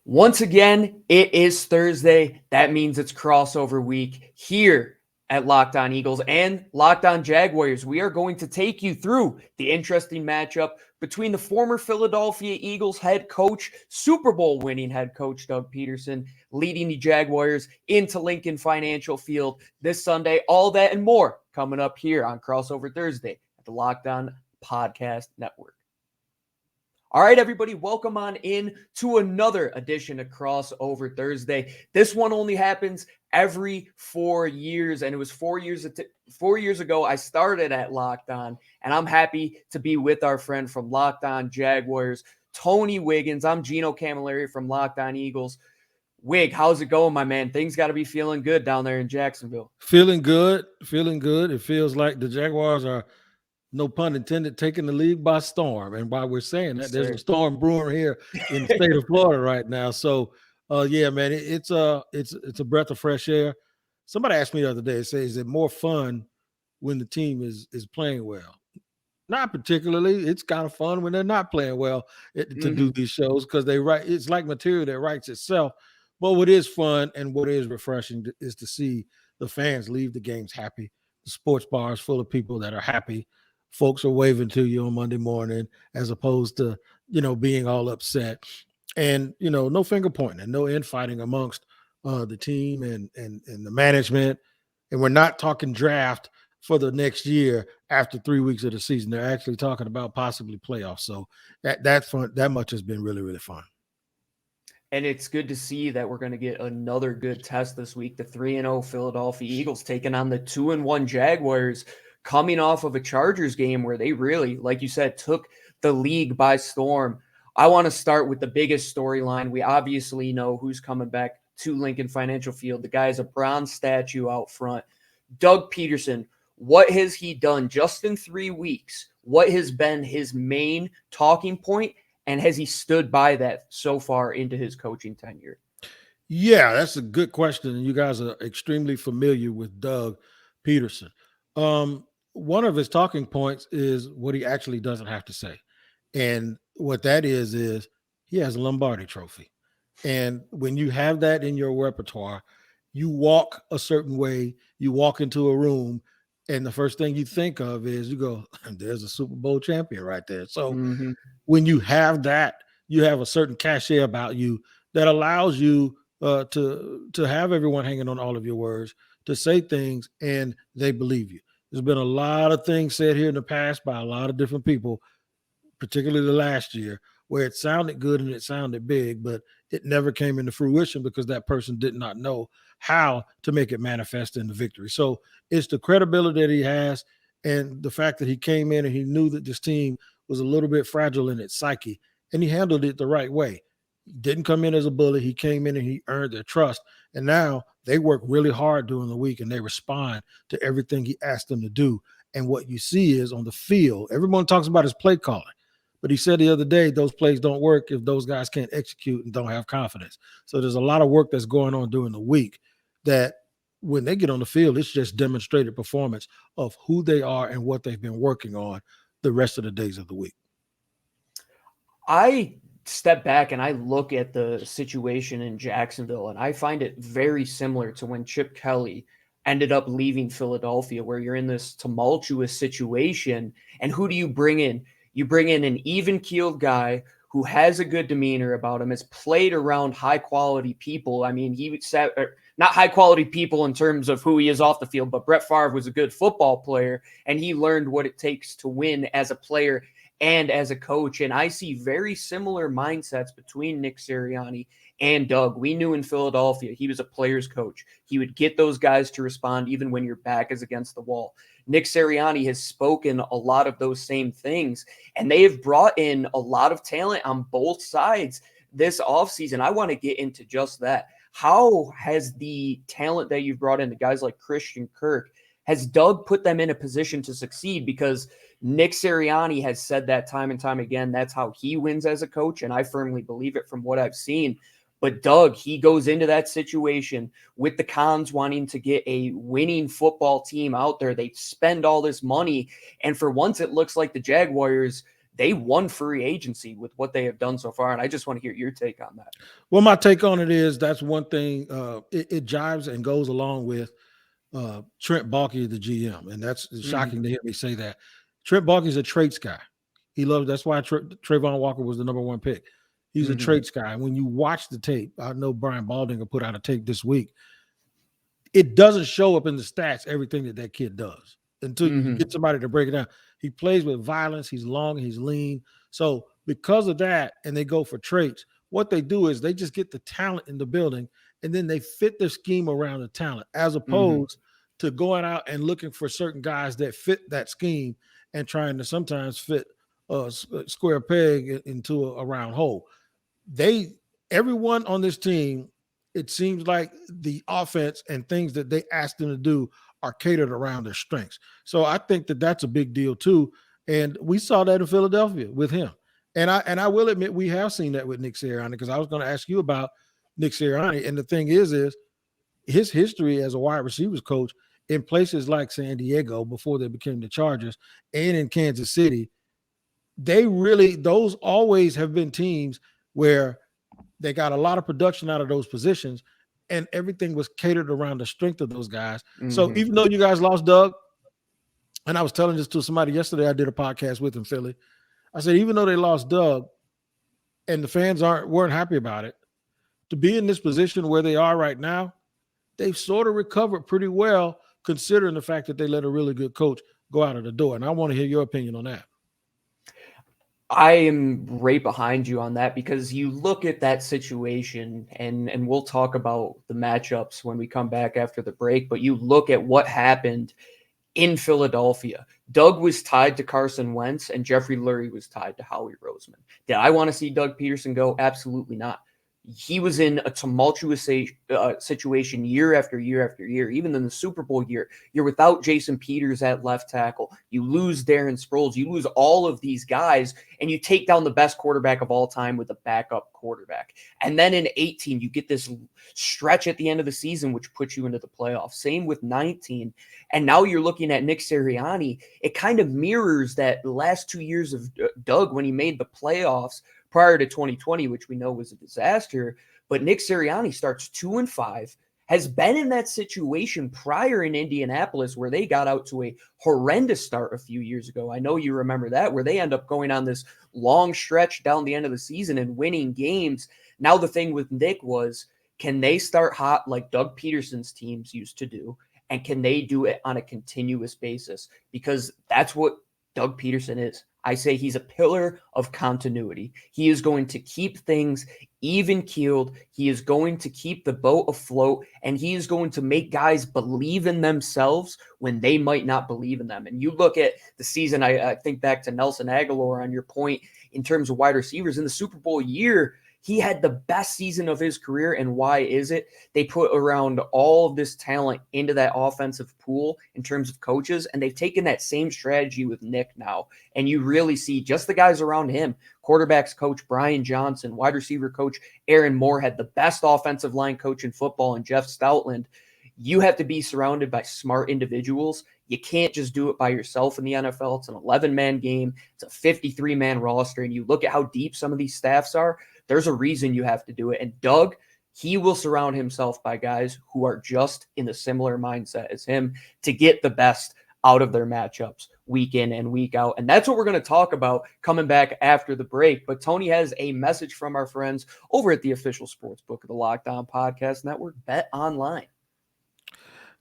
Once again, it is Thursday. That means it's crossover week here at Locked On Eagles and Locked On Jaguars. We are going to take you through the interesting matchup between the former Philadelphia Eagles head coach, Super Bowl winning head coach Doug Pederson, leading the Jaguars into Lincoln Financial Field this Sunday. All that and more coming up here on Crossover Thursday at the Locked On Podcast Network. All right, everybody, welcome on in to another edition of Crossover Thursday. This one only happens every 4 years, and it was 4 years ago I started at Locked On, and I'm happy to be with our friend from Locked On Jaguars, Tony Wiggins. I'm Gino Camilleri from Locked On Eagles. Wig, how's it going, my man? Things got to be feeling good down there in Jacksonville. Feeling good. It feels like the Jaguars are, no pun intended, taking the league by storm. And while we're saying that, there's a storm brewing here in the state of Florida right now. So, yeah, man, it's a breath of fresh air. Somebody asked me the other day, say, is it more fun when the team is playing well? Not particularly. It's kind of fun when they're not playing well to do these shows because it's like material that writes itself. But what is fun and what is refreshing is to see the fans leave the games happy. The sports bar is full of people that are happy. Folks are waving to you on Monday morning as opposed to, being all upset. And, no finger pointing and no infighting amongst the team and the management. And we're not talking draft for the next year after 3 weeks of the season. They're actually talking about possibly playoffs. So that's fun. That much has been really, really fun. And it's good to see that we're going to get another good test this week. The 3-0 Philadelphia Eagles taking on the 2-1 Jaguars, coming off of a Chargers game where they really, like you said, took the league by storm. I want to start with the biggest storyline. We obviously know who's coming back to Lincoln Financial Field. The guy has a bronze statue out front. Doug Pederson, what has he done just in 3 weeks? What has been his main talking point? And has he stood by that so far into his coaching tenure? Yeah, that's a good question. And you guys are extremely familiar with Doug Pederson. One of his talking points is what he actually doesn't have to say. And what that is he has a Lombardi trophy. And when you have that in your repertoire, you walk a certain way, you walk into a room, and the first thing you think of is you go, there's a Super Bowl champion right there. So when you have that, you have a certain cachet about you that allows you to have everyone hanging on all of your words, to say things, and they believe you. There's been a lot of things said here in the past by a lot of different people, particularly the last year, where it sounded good and it sounded big, but it never came into fruition because that person did not know how to make it manifest in the victory. So it's the credibility that he has and the fact that he came in and he knew that this team was a little bit fragile in its psyche, and he handled it the right way. He didn't come in as a bully. He came in and he earned their trust. And now they work really hard during the week and they respond to everything he asked them to do. And what you see is on the field, everyone talks about his play calling. But he said the other day, those plays don't work if those guys can't execute and don't have confidence. So there's a lot of work that's going on during the week that when they get on the field, it's just demonstrated performance of who they are and what they've been working on the rest of the days of the week. I step back and I look at the situation in Jacksonville, and I find it very similar to when Chip Kelly ended up leaving Philadelphia, where you're in this tumultuous situation. And who do you bring in? You bring in an even-keeled guy who has a good demeanor about him, has played around high-quality people. I mean, he sat not high-quality people in terms of who he is off the field, but Brett Favre was a good football player, and he learned what it takes to win as a player and as a coach. And I see very similar mindsets between Nick Sirianni and Doug. We knew in Philadelphia, he was a player's coach. He would get those guys to respond even when your back is against the wall. Nick Sirianni has spoken a lot of those same things, and they have brought in a lot of talent on both sides this offseason. I want to get into just that. How has the talent that you've brought in, the guys like Christian Kirk, has Doug put them in a position to succeed? Because Nick Sirianni has said that time and time again. That's how he wins as a coach, and I firmly believe it from what I've seen. But Doug, he goes into that situation with the Cons wanting to get a winning football team out there. They spend all this money, and for once it looks like the Jaguars they won free agency with what they have done so far. And I just want to hear your take on that. Well, my take on it is that's one thing. It jives and goes along with Trent Baalke, the GM, and that's shocking to hear me say that. Trent Baalke is a traits guy. He loves. That's why Trayvon Walker was the number one pick. He's a traits guy. And when you watch the tape, I know Brian Baldinger put out a tape this week. It doesn't show up in the stats everything that kid does until you get somebody to break it down. He plays with violence. He's long. He's lean. So because of that, and they go for traits, what they do is they just get the talent in the building, and then they fit their scheme around the talent, as opposed to going out and looking for certain guys that fit that scheme and trying to sometimes fit a square peg into a round hole. Everyone on this team, it seems like the offense and things that they ask them to do are catered around their strengths. So I think that that's a big deal too. And we saw that in Philadelphia with him. And I will admit we have seen that with Nick Sirianni, because I was going to ask you about Nick Sirianni. And the thing is his history as a wide receivers coach in places like San Diego before they became the Chargers and in Kansas City, those always have been teams where they got a lot of production out of those positions, and everything was catered around the strength of those guys. So even though you guys lost Doug, and I was telling this to somebody yesterday, I did a podcast with in Philly. I said, even though they lost Doug and the fans weren't happy about it, to be in this position where they are right now, they've sort of recovered pretty well, considering the fact that they let a really good coach go out of the door. And I want to hear your opinion on that. I am right behind you on that, because you look at that situation, and we'll talk about the matchups when we come back after the break, but you look at what happened in Philadelphia. Doug was tied to Carson Wentz, and Jeffrey Lurie was tied to Howie Roseman. Did I want to see Doug Pederson go? Absolutely not. He was in a tumultuous situation year after year after year. Even in the Super Bowl year, you're without Jason Peters at left tackle. You lose Darren Sproles. You lose all of these guys, and you take down the best quarterback of all time with a backup quarterback. And then in 18, you get this stretch at the end of the season, which puts you into the playoffs. Same with 19. And now you're looking at Nick Sirianni. It kind of mirrors that last 2 years of Doug when he made the playoffs prior to 2020, which we know was a disaster. But Nick Sirianni starts 2-5, has been in that situation prior in Indianapolis where they got out to a horrendous start a few years ago. I know you remember that, where they end up going on this long stretch down the end of the season and winning games. Now the thing with Nick was, can they start hot like Doug Pederson's teams used to do? And can they do it on a continuous basis? Because that's what Doug Pederson is. I say he's a pillar of continuity. He is going to keep things even-keeled. He is going to keep the boat afloat, and he is going to make guys believe in themselves when they might not believe in them. And you look at the season, I think back to Nelson Aguilar on your point in terms of wide receivers. In the Super Bowl year, he had the best season of his career. And why is it? They put around all of this talent into that offensive pool in terms of coaches, and they've taken that same strategy with Nick now. And you really see just the guys around him. Quarterbacks coach Brian Johnson, wide receiver coach Aaron Moorhead, the best offensive line coach in football, and Jeff Stoutland. You have to be surrounded by smart individuals. You can't just do it by yourself in the NFL. It's an 11-man game. It's a 53-man roster. And you look at how deep some of these staffs are. There's a reason you have to do it. And Doug, he will surround himself by guys who are just in the similar mindset as him to get the best out of their matchups week in and week out. And that's what we're going to talk about coming back after the break. But Tony has a message from our friends over at the official sports book of the Locked On Podcast Network, BetOnline.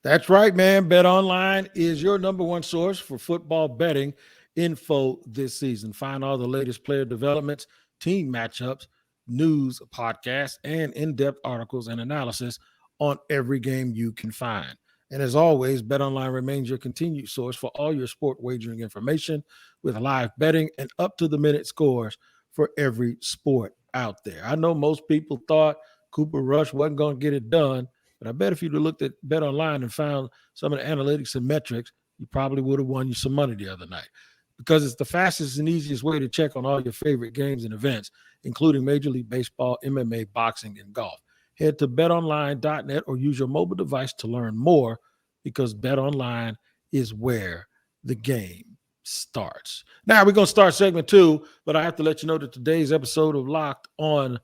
That's right, man. BetOnline is your number one source for football betting info this season. Find all the latest player developments, team matchups, news, podcasts, and in-depth articles and analysis on every game you can find. And as always, BetOnline remains your continued source for all your sport wagering information with live betting and up-to-the-minute scores for every sport out there. I know most people thought Cooper Rush wasn't going to get it done, but I bet if you'd have looked at BetOnline and found some of the analytics and metrics, you probably would have won you some money the other night, because it's the fastest and easiest way to check on all your favorite games and events, including Major League Baseball, MMA, boxing, and golf. Head to betonline.net or use your mobile device to learn more, because BetOnline is where the game starts. Now we're going to start segment 2, but I have to let you know that today's episode of Locked On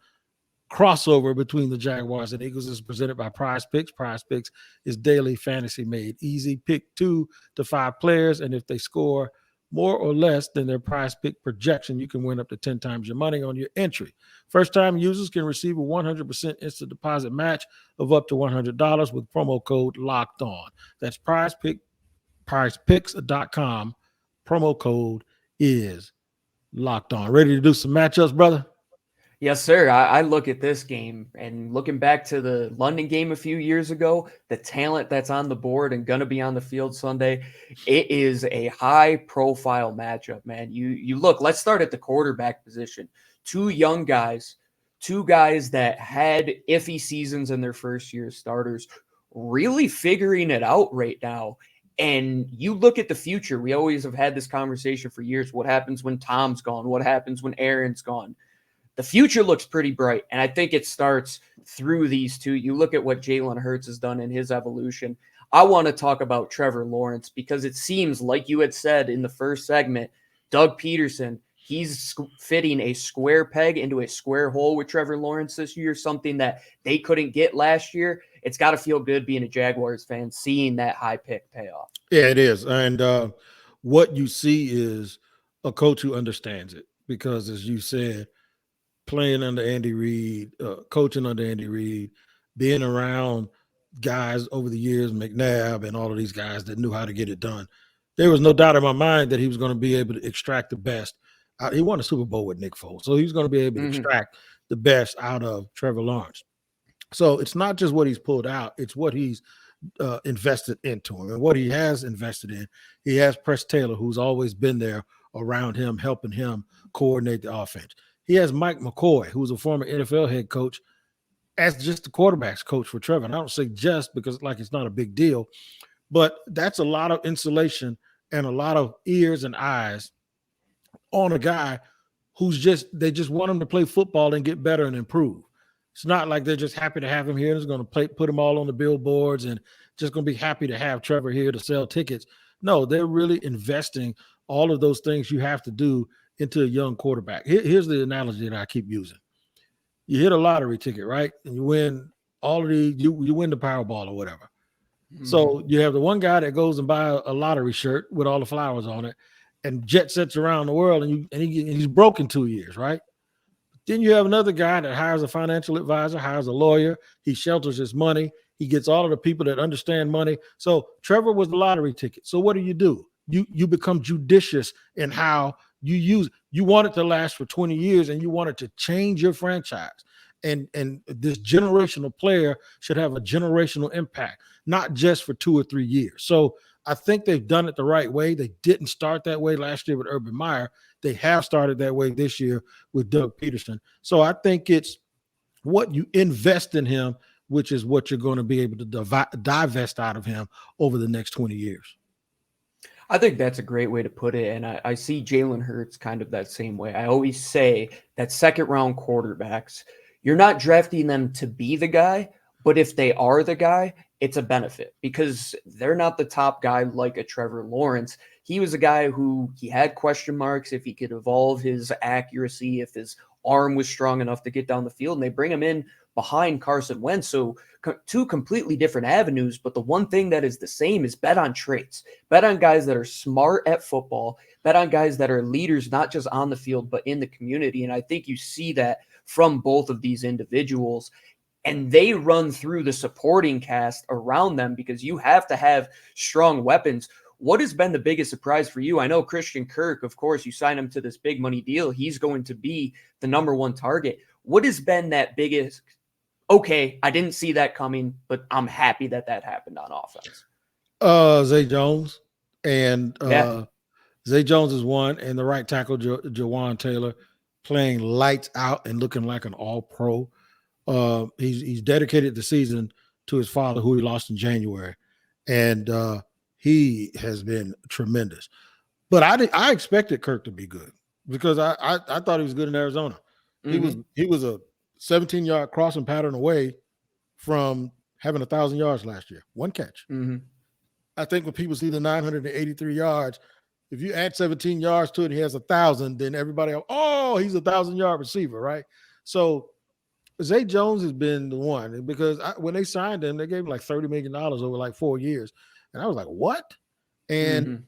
crossover between the Jaguars and Eagles is presented by PrizePicks. PrizePicks is daily fantasy made easy. Pick 2 to 5 players, and if they score more or less than their prize pick projection, you can win up to 10 times your money on your entry. First-time users can receive a 100% instant deposit match of up to $100 with promo code Locked On. That's PrizePicks.com. Promo code is Locked On. Ready to do some matchups, brother? Yes, sir. I look at this game and looking back to the London game a few years ago, the talent that's on the board and going to be on the field Sunday, it is a high-profile matchup, man. You look, let's start at the quarterback position. 2 young guys, 2 guys that had iffy seasons in their first year starters, really figuring it out right now. And you look at the future. We always have had this conversation for years. What happens when Tom's gone? What happens when Aaron's gone? The future looks pretty bright, and I think it starts through these 2. You look at what Jalen Hurts has done in his evolution. I want to talk about Trevor Lawrence because it seems like you had said in the first segment, Doug Pederson, he's fitting a square peg into a square hole with Trevor Lawrence this year, something that they couldn't get last year. It's got to feel good being a Jaguars fan, seeing that high pick pay off. Yeah, it is. And what you see is a coach who understands it because, as you said, playing under Andy Reid, coaching under Andy Reid, being around guys over the years, McNabb and all of these guys that knew how to get it done. There was no doubt in my mind that he was going to be able to extract the best. He won a Super Bowl with Nick Foles, so he's going to be able to extract the best out of Trevor Lawrence. So it's not just what he's pulled out, it's what he's invested into him. And what he has invested in, he has Press Taylor, who's always been there around him, helping him coordinate the offense. He has Mike McCoy, who's a former NFL head coach, as just the quarterback's coach for Trevor. And I don't say just because it's not a big deal, but that's a lot of insulation and a lot of ears and eyes on a guy they just want him to play football and get better and improve. It's not like they're just happy to have him here and it's going to put him all on the billboards and just going to be happy to have Trevor here to sell tickets. No, they're really investing all of those things you have to do into a young quarterback. Here's the analogy that I keep using. You hit a lottery ticket, right? And you win you win the Powerball or whatever. Mm-hmm. So you have the one guy that goes and buys a lottery shirt with all the flowers on it and jet sets around the world and he's broke in 2 years, right? Then you have another guy that hires a financial advisor, hires a lawyer. He shelters his money. He gets all of the people that understand money. So Trevor was the lottery ticket. So what do? You become judicious in how you use it. You want it to last for 20 years and you want it to change your franchise. And this generational player should have a generational impact, not just for 2 or 3 years. So I think they've done it the right way. They didn't start that way last year with Urban Meyer. They have started that way this year with Doug Pederson. So I think it's what you invest in him, which is what you're going to be able to divest out of him over the next 20 years. I think that's a great way to put it. And I see Jalen Hurts kind of that same way. I always say that second-round quarterbacks, you're not drafting them to be the guy, but if they are the guy, it's a benefit because they're not the top guy like a Trevor Lawrence. He was a guy who he had question marks if he could evolve his accuracy, if his arm was strong enough to get down the field, and they bring him in behind Carson Wentz. So 2 completely different avenues, but the one thing that is the same is bet on traits. Bet on guys that are smart at football, bet on guys that are leaders, not just on the field, but in the community. And I think you see that from both of these individuals. And they run through the supporting cast around them because you have to have strong weapons. What has been the biggest surprise for you? I know Christian Kirk, of course, you sign him to this big money deal. He's going to be the number 1 target. What has been that biggest, okay, I didn't see that coming, but I'm happy that happened on offense? Zay Jones. And Zay Jones is one, and the right tackle, Jawan Taylor, playing lights out and looking like an all-pro. He's dedicated the season to his father, who he lost in January, and he has been tremendous. But I expected Kirk to be good because I thought he was good in Arizona. Mm-hmm. He was a 17-yard crossing pattern away from having 1,000 yards last year, 1 catch. Mm-hmm. I think when people see the 983 yards, If you add 17 yards to it and he has 1,000, then everybody, oh, he's 1,000-yard receiver, right? So Zay Jones has been the one because when they signed him, they gave him like $30 million over like 4 years. And I was like, what? And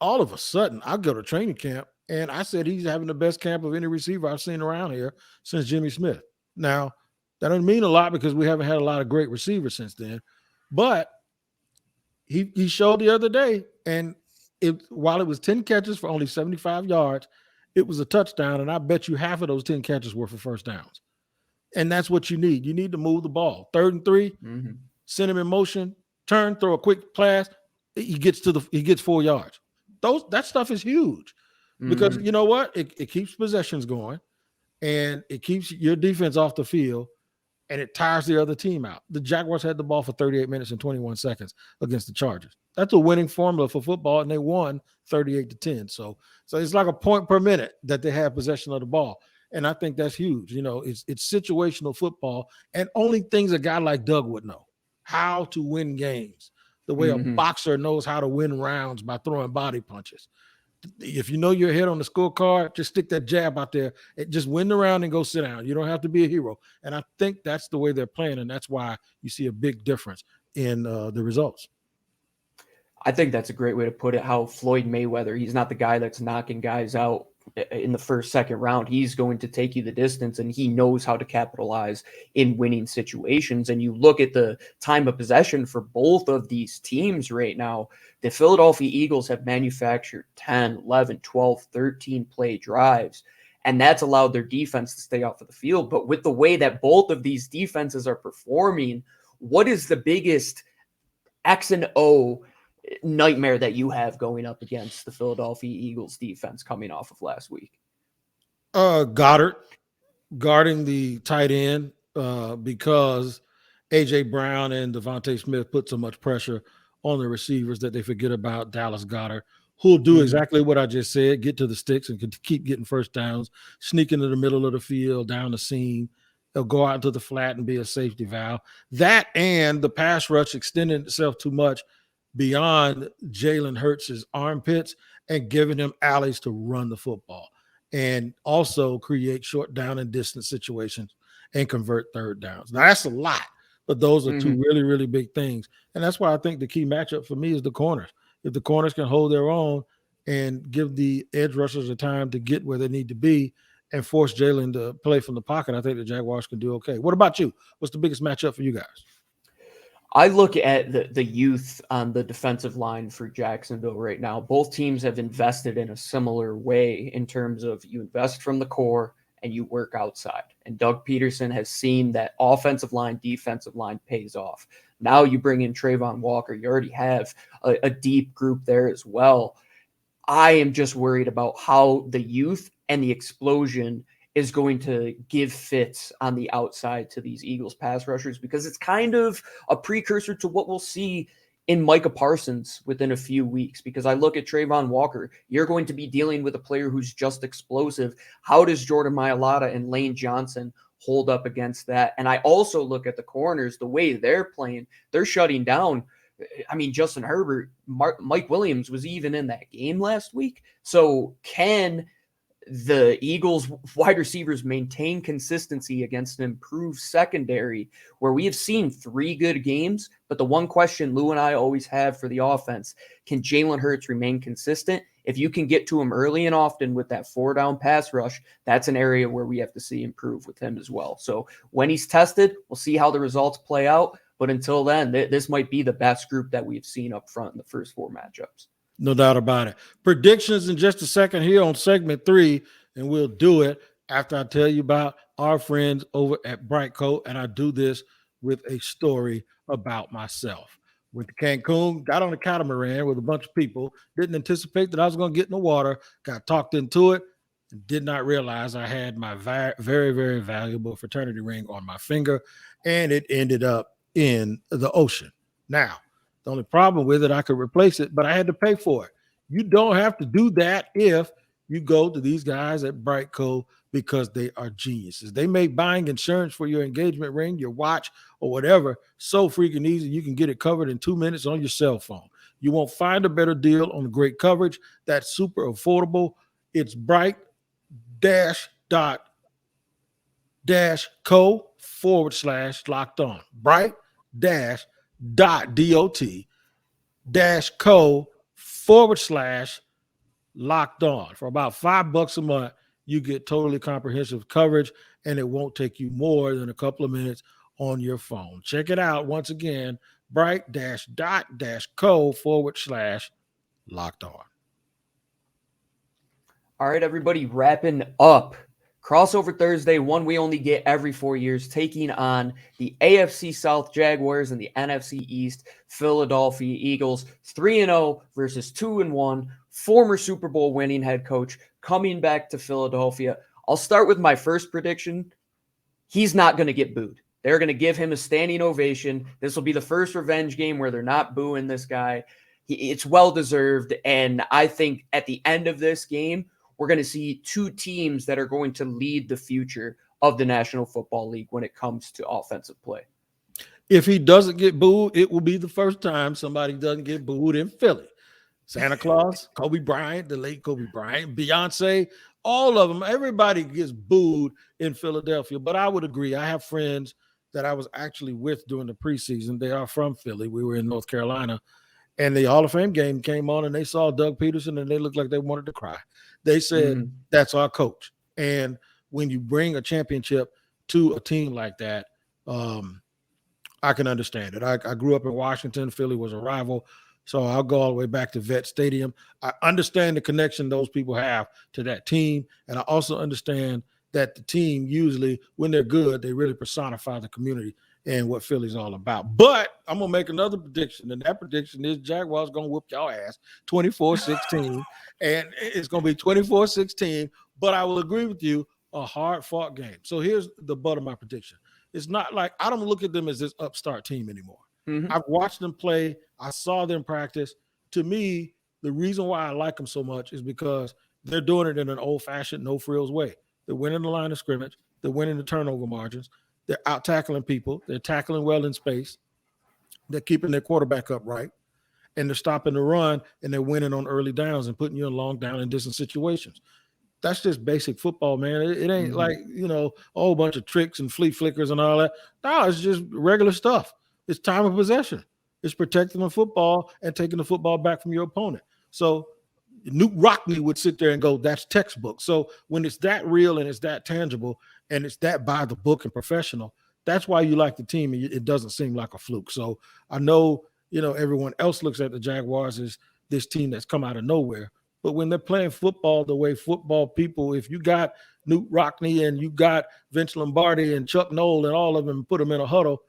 all of a sudden, I go to training camp and I said he's having the best camp of any receiver I've seen around here since Jimmy Smith. Now, that doesn't mean a lot because we haven't had a lot of great receivers since then. But he showed the other day, and while it was 10 catches for only 75 yards, it was a touchdown, and I bet you half of those 10 catches were for first downs. And that's what you need. You need to move the ball. 3rd and 3, send him in motion, turn, throw a quick pass. He gets 4 yards. That stuff is huge because you know what? It keeps possessions going, and it keeps your defense off the field, and it tires the other team out. The Jaguars had the ball for 38 minutes and 21 seconds against the Chargers. That's a winning formula for football, and they won 38-10. So it's like a point per minute that they have possession of the ball. And I think that's huge. You know, it's situational football, and only things a guy like Doug would know: how to win games, the way a boxer knows how to win rounds by throwing body punches. If you know you're ahead on the scorecard, just stick that jab out there. Just win the round and go sit down. You don't have to be a hero. And I think that's the way they're playing, and that's why you see a big difference in the results. I think that's a great way to put it, how Floyd Mayweather, he's not the guy that's knocking guys out in the first, second round. He's going to take you the distance, and he knows how to capitalize in winning situations. And you look at the time of possession for both of these teams right now. The Philadelphia Eagles have manufactured 10, 11, 12, 13 play drives, and that's allowed their defense to stay off of the field. But with the way that both of these defenses are performing, what is the biggest X and O nightmare that you have going up against the Philadelphia Eagles defense coming off of last week? Goddard guarding the tight end because A.J. Brown and Devontae Smith put so much pressure on the receivers that they forget about Dallas Goedert, who'll do exactly what I just said: get to the sticks and keep getting first downs, sneak into the middle of the field, down the seam. They'll go out into the flat and be a safety valve. That and the pass rush extending itself too much beyond Jalen Hurts' armpits and giving him alleys to run the football, and also create short down and distance situations and convert third downs. Now, that's a lot, but those are two really, really big things. And that's why I think the key matchup for me is the corners. If the corners can hold their own and give the edge rushers the time to get where they need to be and force Jalen to play from the pocket, I think the Jaguars can do okay. What about you? What's the biggest matchup for you guys? I look at the youth on the defensive line for Jacksonville right now. Both teams have invested in a similar way in terms of you invest from the core and you work outside. And Doug Pederson has seen that offensive line, defensive line pays off. Now you bring in Trayvon Walker. You already have a deep group there as well. I am just worried about how the youth and the explosion is going to give fits on the outside to these Eagles pass rushers, because it's kind of a precursor to what we'll see in Micah Parsons within a few weeks. Because I look at Trayvon Walker, you're going to be dealing with a player who's just explosive. How does Jordan Mailata and Lane Johnson hold up against that? And I also look at the corners, the way they're playing, they're shutting down. I mean, Justin Herbert, Mike Williams was even in that game last week. So can the Eagles wide receivers maintain consistency against an improved secondary where we have seen 3 good games? But the one question Lou and I always have for the offense: can Jalen Hurts remain consistent? If you can get to him early and often with that 4-down pass rush, that's an area where we have to see improve with him as well. So when he's tested, we'll see how the results play out. But until then, this might be the best group that we've seen up front in the first 4 matchups. No doubt about it. Predictions in just a second here on segment 3, and we'll do it after I tell you about our friends over at BriteCo. And I do this with a story about myself. Went to Cancun, got on a catamaran with a bunch of people, didn't anticipate that I was going to get in the water, got talked into it, and did not realize I had my very, very valuable fraternity ring on my finger, and it ended up in the ocean. Now, the only problem with it, I could replace it, but I had to pay for it. You don't have to do that if you go to these guys at BriteCo, because they are geniuses. They make buying insurance for your engagement ring, your watch, or whatever so freaking easy. You can get it covered in 2 minutes on your cell phone. You won't find a better deal on great coverage that's super affordable. It's Bright-Co/locked on. Bright-.co/locked on. For about $5 a month, you get totally comprehensive coverage, and it won't take you more than a couple of minutes on your phone. Check it out once again, bright-co/locked on. All right, everybody, wrapping up. Crossover Thursday, one we only get every 4 years, taking on the AFC South Jaguars and the NFC East Philadelphia Eagles. 3-0 versus 2-1. Former Super Bowl winning head coach coming back to Philadelphia. I'll start with my first prediction. He's not going to get booed. They're going to give him a standing ovation. This will be the first revenge game where they're not booing this guy. It's well-deserved, and I think at the end of this game, we're going to see two teams that are going to lead the future of the National Football League when it comes to offensive play. If he doesn't get booed, it will be the first time somebody doesn't get booed in Philly. Santa Claus, Kobe Bryant, the late Kobe Bryant, Beyonce, all of them, everybody gets booed in Philadelphia. But I would agree. I have friends that I was actually with during the preseason. They are from Philly. We were in North Carolina. And the Hall of Fame game came on, and they saw Doug Pederson, and they looked like they wanted to cry. They said, that's our coach. And when you bring a championship to a team like that, I can understand it. I grew up in Washington. Philly was a rival. So I'll go all the way back to Vet Stadium. I understand the connection those people have to that team. And I also understand that the team usually, when they're good, they really personify the community and what Philly's all about. But I'm going to make another prediction, and that prediction is Jaguars going to whoop y'all ass 24-16, and it's going to be 24-16, but I will agree with you, a hard-fought game. So here's the butt of my prediction. It's not like – I don't look at them as this upstart team anymore. I've watched them play. I saw them practice. To me, the reason why I like them so much is because they're doing it in an old-fashioned, no-frills way. They're winning the line of scrimmage. They're winning the turnover margins. They're out tackling people. They're tackling well in space. They're keeping their quarterback upright, and they're stopping the run, and they're winning on early downs and putting you in long down and distance situations. That's just basic football, man. It ain't like, a whole bunch of tricks and flea flickers and all that. No, it's just regular stuff. It's time of possession. It's protecting the football and taking the football back from your opponent. So Newt Rockney would sit there and go, that's textbook. So when it's that real and it's that tangible and it's that by the book and professional, that's why you like the team. It doesn't seem like a fluke. So I know, everyone else looks at the Jaguars as this team that's come out of nowhere. But when they're playing football the way football people, if you got Newt Rockney and you got Vince Lombardi and Chuck Noll and all of them, put them in a huddle,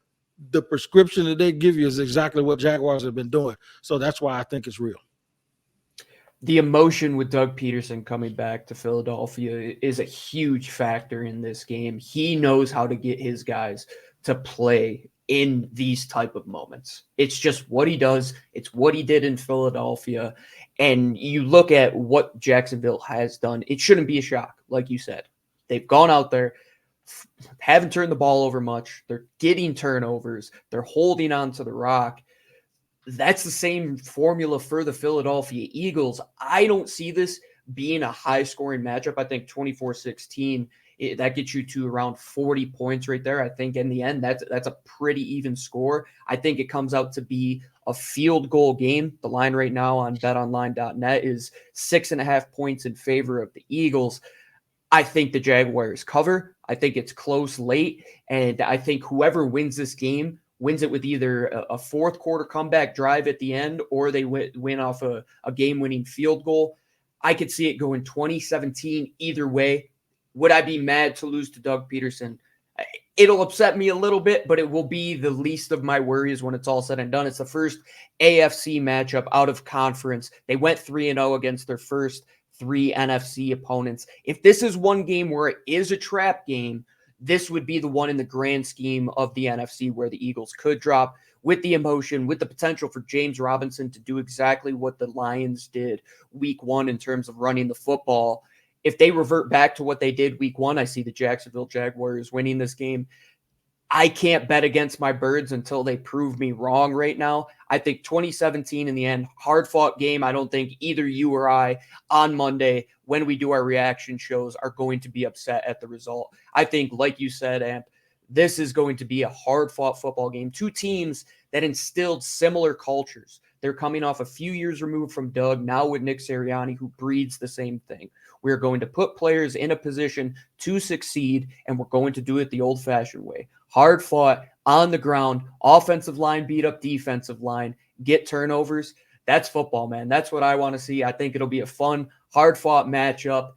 the prescription that they give you is exactly what Jaguars have been doing. So that's why I think it's real. The emotion with Doug Pederson coming back to Philadelphia is a huge factor in this game. He knows how to get his guys to play in these type of moments. It's just what he does. It's what he did in Philadelphia. And you look at what Jacksonville has done, it shouldn't be a shock, like you said. They've gone out there, haven't turned the ball over much. They're getting turnovers. They're holding on to the rock. That's the same formula for the Philadelphia Eagles. I don't see this being a high-scoring matchup. I think 24-16, that gets you to around 40 points right there. I think in the end, that's a pretty even score. I think it comes out to be a field goal game. The line right now on betonline.net is 6.5 points in favor of the Eagles. I think the Jaguars cover. I think it's close late, and I think whoever wins this game wins it with either a fourth quarter comeback drive at the end, or they win off a game-winning field goal. I could see it going 2017 either way. Would I be mad to lose to Doug Pederson? It'll upset me a little bit, but it will be the least of my worries when it's all said and done. It's the first AFC matchup out of conference. They went 3-0 against their first 3 NFC opponents. If this is one game where it is a trap game, this would be the one in the grand scheme of the NFC where the Eagles could drop with the emotion, with the potential for James Robinson to do exactly what the Lions did week 1 in terms of running the football. If they revert back to what they did week 1, I see the Jacksonville Jaguars winning this game. I can't bet against my birds until they prove me wrong right now. I think 2017 in the end, hard fought game. I don't think either you or I on Monday, when we do our reaction shows, are going to be upset at the result. I think, like you said, Amp, this is going to be a hard fought football game. Two teams that instilled similar cultures. They're coming off a few years removed from Doug, now with Nick Sirianni, who breeds the same thing. We're going to put players in a position to succeed, and we're going to do it the old-fashioned way. Hard fought, on the ground, offensive line beat up defensive line, get turnovers. That's football, man. That's what I want to see. I think it'll be a fun, hard-fought matchup.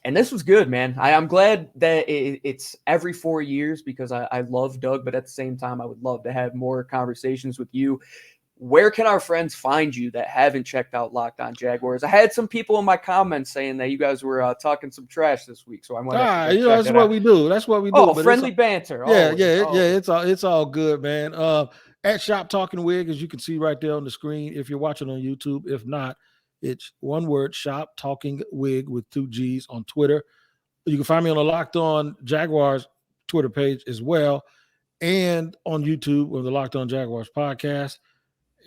And this was good, man. I'm glad that it's every 4 years because I love Doug, but at the same time, I would love to have more conversations with you. Where can our friends find you that haven't checked out Locked On Jaguars? I had some people in my comments saying that you guys were talking some trash this week, so I might have to that's what we do. That's what we do. Oh, but friendly banter. Yeah, Always. it's all good, man. At Shop Talking Wig, as you can see right there on the screen, if you're watching on YouTube. If not, it's one word, Shop Talking Wig with 2 G's on Twitter. You can find me on the Locked On Jaguars Twitter page as well, and on YouTube with the Locked On Jaguars podcast.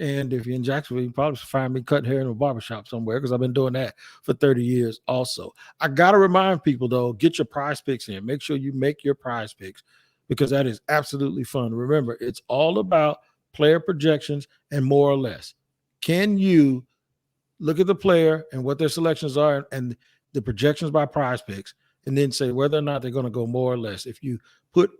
And if you're in Jacksonville, you can probably find me cutting hair in a barbershop somewhere because I've been doing that for 30 years also. I got to remind people, though, get your PrizePicks in. Make sure you make your PrizePicks because that is absolutely fun. Remember, it's all about player projections and more or less. Can you look at the player and what their selections are and the projections by PrizePicks and then say whether or not they're going to go more or less? If you put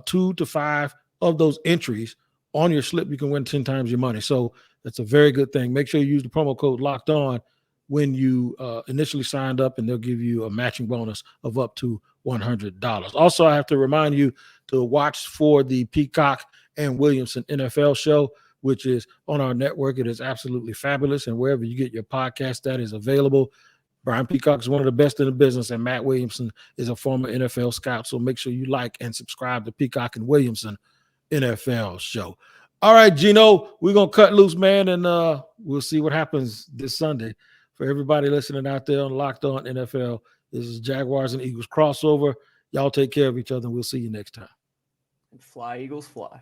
2 to 5 of those entries on your slip, you can win 10 times your money. So that's a very good thing. Make sure you use the promo code Locked On when you initially signed up, and they'll give you a matching bonus of up to $100. Also, I have to remind you to watch for the Peacock and Williamson NFL show, which is on our network. It is absolutely fabulous, and wherever you get your podcast, that is available. Brian Peacock is one of the best in the business, and Matt Williamson is a former NFL scout. So make sure you like and subscribe to Peacock and Williamson NFL show. All right, Gino, we're going to cut loose, man, and we'll see what happens this Sunday. For everybody listening out there on Locked On NFL, this is Jaguars and Eagles crossover. Y'all take care of each other, and we'll see you next time. And fly, Eagles, fly.